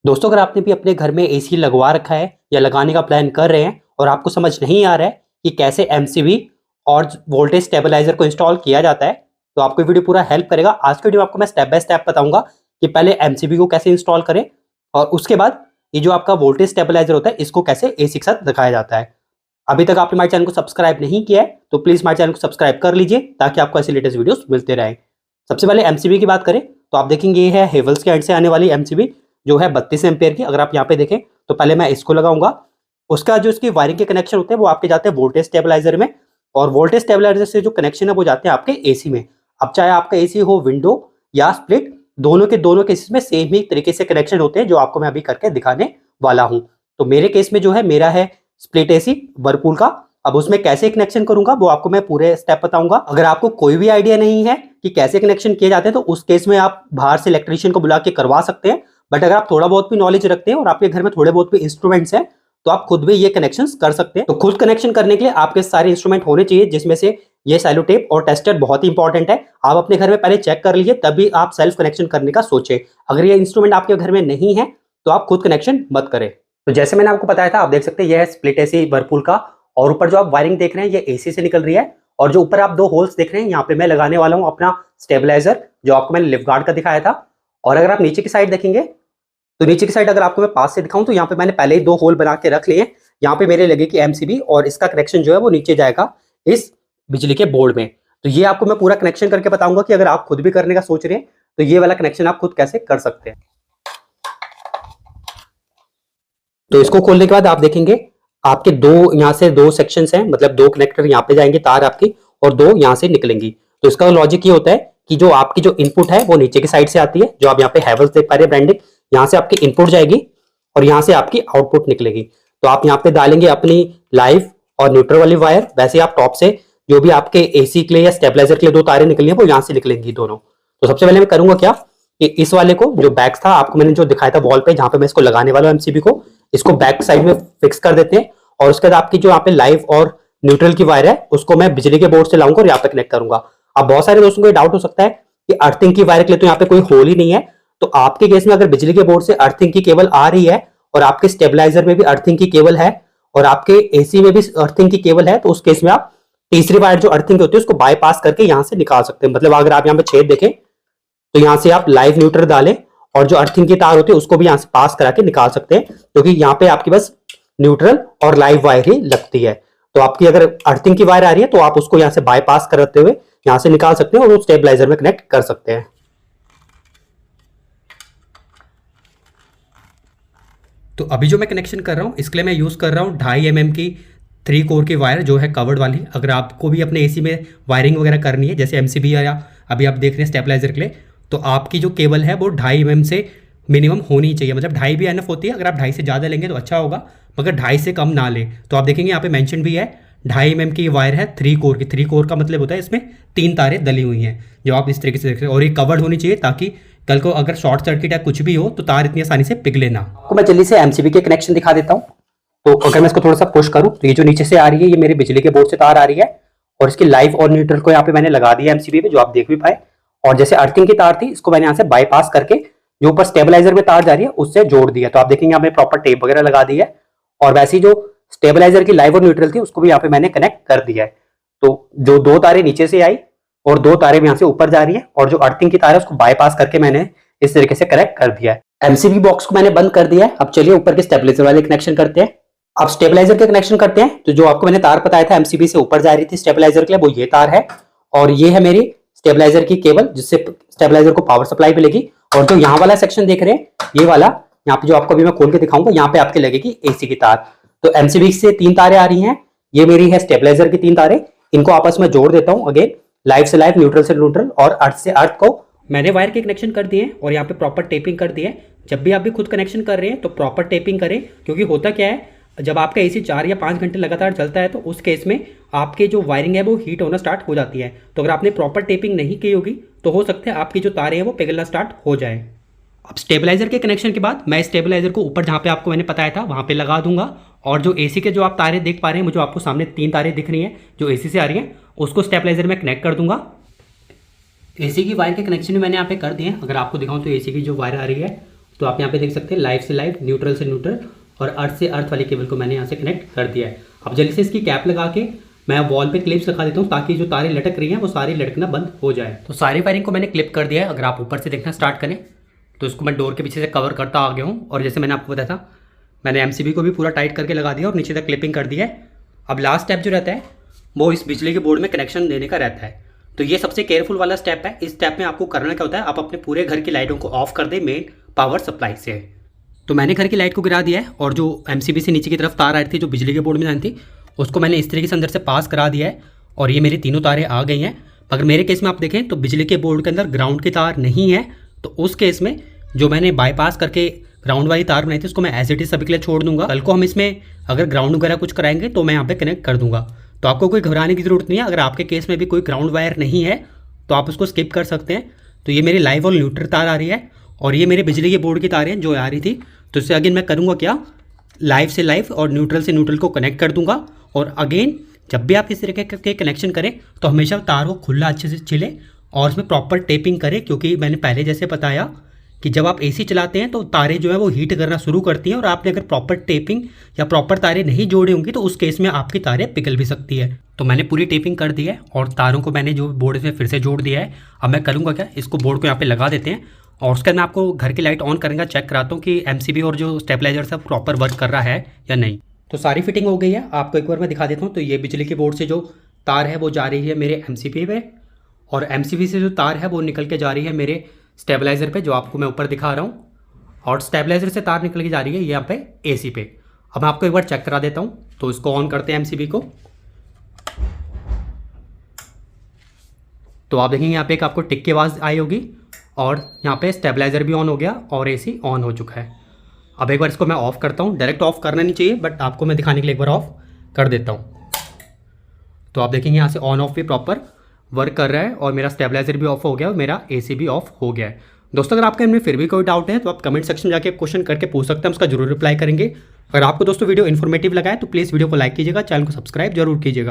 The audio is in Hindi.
दोस्तों, अगर आपने भी अपने घर में एसी लगवा रखा है या लगाने का प्लान कर रहे हैं और आपको समझ नहीं आ रहा है कि कैसे एमसीबी और वोल्टेज स्टेबलाइजर को इंस्टॉल किया जाता है, तो आपको वीडियो पूरा हेल्प करेगा। आज के वीडियो में आपको मैं स्टेप बाय स्टेप बताऊंगा कि पहले एमसीबी को कैसे इंस्टॉल करें और उसके बाद ये जो आपका वोल्टेज स्टेबलाइजर होता है इसको कैसे एसी के साथ दिखाया जाता है। अभी तक आपने हमारे चैनल को सब्सक्राइब नहीं किया है तो प्लीज हमारे चैनल को सब्सक्राइब कर लीजिए ताकि आपको ऐसे लेटेस्ट वीडियोस मिलते रहे। सबसे पहले एमसीबी की बात करें तो आप देखेंगे ये है हेवल्स के एंड से आने वाली एमसीबी जो है 32 एम्पेयर की। अगर आप यहाँ पे देखें तो पहले मैं इसको लगाऊंगा। उसका जो इसकी वायरिंग के कनेक्शन होते हैं वो आपके जाते हैं वोल्टेज स्टेबलाइजर में, और वोल्टेज स्टेबलाइजर से जो कनेक्शन है वो जाते हैं आपके एसी में। अब चाहे आपका एसी हो विंडो या स्प्लिट, दोनों केसेस में सेम ही तरीके से कनेक्शन होते हैं जो आपको मैं अभी करके दिखाने वाला हूँ। तो मेरे केस में जो है मेरा है स्प्लिट एसी वर्लपूल का। अब उसमें कैसे कनेक्शन करूंगा वो आपको मैं पूरे स्टेप बताऊंगा। अगर आपको कोई भी आइडिया नहीं है कि कैसे कनेक्शन किए जाते हैं तो उस केस में आप बाहर से इलेक्ट्रीशियन को बुला के करवा सकते हैं। बट अगर आप थोड़ा बहुत भी नॉलेज रखते हैं और आपके घर में थोड़े बहुत भी इंस्ट्रूमेंट्स हैं तो आप खुद भी ये कनेक्शंस कर सकते हैं। तो खुद कनेक्शन करने के लिए आपके सारे इंस्ट्रूमेंट होने चाहिए, जिसमें से ये सैलो टेप और टेस्टर बहुत ही इंपॉर्टेंट है। आप अपने घर में पहले चेक कर लीजिए तभी आप सेल्फ कनेक्शन करने का सोचें। अगर ये इंस्ट्रूमेंट आपके घर में नहीं है तो आप खुद कनेक्शन मत करें। तो जैसे मैंने आपको बताया था, आप देख सकते हैं यह है स्प्लिट एसी वर्लपूल का, और ऊपर जो आप वायरिंग देख रहे हैं ये एसी से निकल रही है, और जो ऊपर आप दो होल्स देख रहे हैं यहाँ पे मैं लगाने वाला हूँ अपना स्टेबलाइजर जो आपको मैंने लिफ्ट गार्ड का दिखाया था। और अगर आप नीचे की साइड देखेंगे तो नीचे की साइड अगर आपको मैं पास से दिखाऊं तो यहाँ पे मैंने पहले ही दो होल बना के रख लिए हैं। यहाँ पे मेरे लगे कि एमसीबी, और इसका कनेक्शन जो है वो नीचे जाएगा इस बिजली के बोर्ड में। तो ये आपको मैं पूरा कनेक्शन करके बताऊंगा कि अगर आप खुद भी करने का सोच रहे हैं तो ये वाला कनेक्शन आप खुद कैसे कर सकते हैं। तो इसको खोलने के बाद आप देखेंगे आपके यहाँ से दो सेक्शंस हैं, मतलब दो कनेक्टर यहाँ पे जाएंगे तार आपकी, और दो यहाँ से निकलेंगी। तो इसका लॉजिक ये होता है कि जो आपकी जो इनपुट है वो नीचे की साइड से आती है, जो आप यहाँ पे हैवेल्स देख पा रहे हैं ब्रांडिंग, यहाँ से आपकी इनपुट जाएगी और यहाँ से आपकी आउटपुट निकलेगी। तो आप यहाँ पे डालेंगे अपनी लाइव और न्यूट्रल वाली वायर। वैसे आप टॉप से जो भी आपके एसी के लिए या स्टेबलाइजर के लिए दो तारें निकली है वो यहाँ से निकलेंगी दोनों। तो सबसे पहले मैं करूंगा क्या कि इस वाले को जो बैक था आपको मैंने जो दिखाया था वॉल पे जहां पे मैं इसको लगाने वाला हूँ एमसीबी को, इसको बैक साइड में फिक्स कर देते हैं। और उसके बाद आपकी जो यहाँ पे लाइव और न्यूट्रल की वायर है उसको मैं बिजली के बोर्ड से लाऊंगा और यहाँ पे कनेक्ट करूंगा। अब बहुत सारे दोस्तों को डाउट हो सकता है कि अर्थिंग की वायर के लिए तो यहाँ पे कोई होल ही नहीं है। तो आपके केस में अगर बिजली के बोर्ड से अर्थिंग की केबल आ रही है और आपके स्टेबलाइजर में भी अर्थिंग की केबल है और आपके एसी में भी अर्थिंग की केबल है, तो उस केस में आप तीसरी वायर जो अर्थिंग होती है उसको बाईपास करके यहाँ से निकाल सकते हैं। मतलब अगर आप यहाँ पे छेद देखें तो यहाँ से आप लाइव न्यूट्रल डालें और जो अर्थिंग की तार होती है उसको भी यहाँ से पास करा के निकाल सकते हैं, क्योंकि यहाँ पे आपकी बस न्यूट्रल और लाइव वायर ही लगती है। तो आपकी अगर अर्थिंग की वायर आ रही है तो आप उसको यहाँ से बाईपास करते हुए यहाँ से निकाल सकते हैं और वो स्टेबलाइजर में कनेक्ट कर सकते हैं। तो अभी जो मैं कनेक्शन कर रहा हूँ इसके लिए मैं यूज़ कर रहा हूँ 2.5 mm की 3 कोर की वायर जो है कवर्ड वाली। अगर आपको भी अपने एसी में वायरिंग वगैरह करनी है जैसे एमसीबी या अभी आप देख रहे हैं स्टेबलाइजर के लिए, तो आपकी जो केबल है वो 2.5 mm से मिनिमम होनी चाहिए। मतलब 2.5 भी एनफ होती है, अगर आप 2.5 से ज़्यादा लेंगे तो अच्छा होगा, मगर 2.5 से कम ना लें। तो आप देखेंगे यहाँ पे मेंशन भी है 2.5 mm की वायर है 3 कोर की। 3 कोर का मतलब होता है इसमें 3 तारें डली हुई हैं जो आप इस तरीके से देख रहे हैं, और ये कवर्ड होनी चाहिए ताकि कल को अगर शॉर्ट सर्किट या कुछ भी हो तो तार इतनी आसानी से पिघले ना। आपको मैं जल्दी से एमसीबी के कनेक्शन दिखा देता हूँ। तो अगर मैं इसको थोड़ा सा पुश करूँ तो ये जो नीचे से आ रही है ये मेरे बिजली के बोर्ड से तार आ रही है, और इसकी लाइव और न्यूट्रल को यहाँ पे मैंने लगा दिया एमसीबी पे जो आप देख भी पाए। और जैसे अर्थिंग की तार थी इसको मैंने यहाँ से बाईपास करके जो ऊपर स्टेबलाइजर में तार जा रही है उससे जोड़ दिया। तो आप देखेंगे यहाँ पे प्रॉपर टेप वगैरह लगा दी है, और वैसे जो स्टेबलाइजर की लाइव और न्यूट्रल थी उसको भी यहाँ पे मैंने कनेक्ट कर दिया है। तो जो दो तारें नीचे से आई और दो तारें यहाँ से ऊपर जा रही है, और जो अर्थिंग की तार है उसको बाईपास करके मैंने इस तरीके से कनेक्ट कर दिया है। एमसीबी बॉक्स को मैंने बंद कर दिया है। अब चलिए ऊपर के स्टेबलाइजर वाले कनेक्शन करते हैं। अब स्टेबलाइजर के कनेक्शन करते हैं। तो जो आपको मैंने तार बताया था एमसीबी से ऊपर जा रही थी स्टेबलाइजर के लिए, वो ये तार है, और ये है मेरी स्टेबलाइजर की केबल जिससे स्टेबलाइजर को पावर सप्लाई मिलेगी। और जो यहाँ वाला सेक्शन देख रहे हैं ये वाला, यहाँ पे जो आपको अभी मैं खोल के दिखाऊंगा, यहाँ पे आपके लगेगी एसी की तार। तो एमसीबी से 3 तारें आ रही हैं, ये मेरी है स्टेबलाइजर की 3 तारें। इनको आपस में जोड़ देता हूँ अगेन, लाइव से लाइव, न्यूट्रल से न्यूट्रल और अर्थ से अर्थ को मैंने वायर के कनेक्शन कर दिए और यहाँ पे प्रॉपर टेपिंग कर दी है। जब भी आप भी खुद कनेक्शन कर रहे हैं तो प्रॉपर टेपिंग करें, क्योंकि होता क्या है जब आपका एसी 4 या 5 घंटे लगातार चलता है तो उस केस में आपके जो वायरिंग है वो हीट होना स्टार्ट हो जाती है। तो अगर आपने प्रॉपर टेपिंग नहीं की होगी तो हो सकता है आपकी जो तारें हैं वो पिघलना स्टार्ट हो जाए। अब स्टेबलाइजर के कनेक्शन के बाद मैं स्टेबलाइजर को ऊपर जहाँ पे आपको मैंने बताया था वहाँ पे लगा दूंगा, और जो एसी के जो आप तारें देख पा रहे हैं, जो आपको सामने 3 तारें दिख रही हैं जो एसी से आ रही हैं, उसको स्टेबलाइजर में कनेक्ट कर दूंगा। एसी की वायर के कनेक्शन भी मैंने यहाँ पे कर दिए हैं। अगर आपको दिखाऊँ तो एसी की जो वायर आ रही है तो आप यहाँ पे देख सकते हैं लाइव से लाइव, न्यूट्रल से न्यूट्रल और अर्थ से अर्थ वाली केबल को मैंने यहाँ से कनेक्ट कर दिया है। अब जल्दी से इसकी कैप लगा के मैं वॉल पे क्लिप्स लगा देता हूँ ताकि जो तारें लटक रही हैं वो सारी लटकना बंद हो जाए। तो सारी वायरिंग को मैंने क्लिप कर दिया है। अगर आप ऊपर से देखना स्टार्ट करें तो इसको मैं डोर के पीछे से कवर करता आ गया हूँ, और जैसे मैंने आपको बताया था मैंने MCB को भी पूरा टाइट करके लगा दिया और नीचे तक क्लिपिंग कर दिया है। अब लास्ट स्टेप जो रहता है वो इस बिजली के बोर्ड में कनेक्शन देने का रहता है। तो ये सबसे केयरफुल वाला स्टेप है। इस स्टेप में आपको करना क्या होता है, आप अपने पूरे घर की लाइटों को ऑफ कर दें मेन पावर सप्लाई से। तो मैंने घर की लाइट को गिरा दिया है और जो MCB से नीचे की तरफ तार आ रही थी जो बिजली के बोर्ड में जानी थी उसको मैंने इस तरीके से अंदर से पास करा दिया है और ये मेरी तीनों तारें आ गई हैं। अगर मेरे केस में आप देखें तो बिजली के बोर्ड के अंदर ग्राउंड की तार नहीं है, तो उस केस में जो मैंने बाईपास करके ग्राउंड वाली तार बनाई थी उसको मैं एज इट इज सभी के लिए छोड़ दूंगा। कल को हम इसमें अगर ग्राउंड वगैरह कुछ कराएंगे तो मैं यहाँ पे कनेक्ट कर दूंगा। तो आपको कोई घबराने की जरूरत नहीं है। अगर आपके केस में भी कोई ग्राउंड वायर नहीं है तो आप उसको स्किप कर सकते हैं। तो ये मेरी लाइव और न्यूट्रल तार आ रही है और ये मेरे बिजली के बोर्ड की तारें जो आ रही थी। तो इससे अगेन मैं करूँगा क्या, लाइव से लाइव और न्यूट्रल से न्यूट्रल को कनेक्ट कर दूंगा। और अगेन जब भी आप इस तरीके के कनेक्शन करें तो हमेशा तार को खुला अच्छे से छिले और उसमें प्रॉपर टेपिंग करें, क्योंकि मैंने पहले जैसे बताया कि जब आप AC चलाते हैं तो तारें जो है वो हीट करना शुरू करती हैं और आपने अगर प्रॉपर टेपिंग या प्रॉपर तारें नहीं जोड़ी होंगी तो उस केस में आपकी तारें पिघल भी सकती है। तो मैंने पूरी टेपिंग कर दी है और तारों को मैंने जो बोर्ड से फिर से जोड़ दिया है। अब मैं करूँगा क्या, इसको बोर्ड को यहाँ पे लगा देते हैं और उसके बाद मैं आपको घर की लाइट ऑन करेंगे, चेक कराता हूँ कि MCB और जो स्टेबलाइजर सब प्रॉपर वर्क कर रहा है या नहीं। तो सारी फिटिंग हो गई है, आपको एक बार मैं दिखा देता हूँ। तो ये बिजली के बोर्ड से जो तार है वो जा रही है मेरे MCB पे और MCB से जो तार है वो निकल के जा रही है मेरे स्टेबलाइजर पे, जो आपको मैं ऊपर दिखा रहा हूँ। और स्टेबलाइजर से तार निकल के जा रही है यहाँ पे AC पे। अब मैं आपको एक बार चेक करा देता हूँ। तो इसको ऑन करते हैं MCB को। तो आप देखेंगे यहाँ पे एक आपको टिक की आवाज़ आई होगी और यहाँ पे स्टेबलाइजर भी ऑन हो गया और AC ऑन हो चुका है। अब एक बार इसको मैं ऑफ़ करता हूँ। डायरेक्ट ऑफ करना नहीं चाहिए बट आपको मैं दिखाने के लिए एक बार ऑफ कर देता हूँ। तो आप देखेंगे यहाँ से ऑन ऑफ भी प्रॉपर वर्क कर रहा है और मेरा स्टेबलाइजर भी ऑफ हो गया और मेरा AC भी ऑफ हो गया है। दोस्तों अगर आपके इनमें फिर भी कोई डाउट है तो आप कमेंट सेक्शन में जाके क्वेश्चन करके पूछ सकते हैं, उसका जरूर रिप्लाई करेंगे। अगर आपको दोस्तों वीडियो इन्फॉर्मेटिव लगा है तो प्लीज़ वीडियो को लाइक कीजिएगा, चैनल को सब्सक्राइब जरूर कीजिएगा।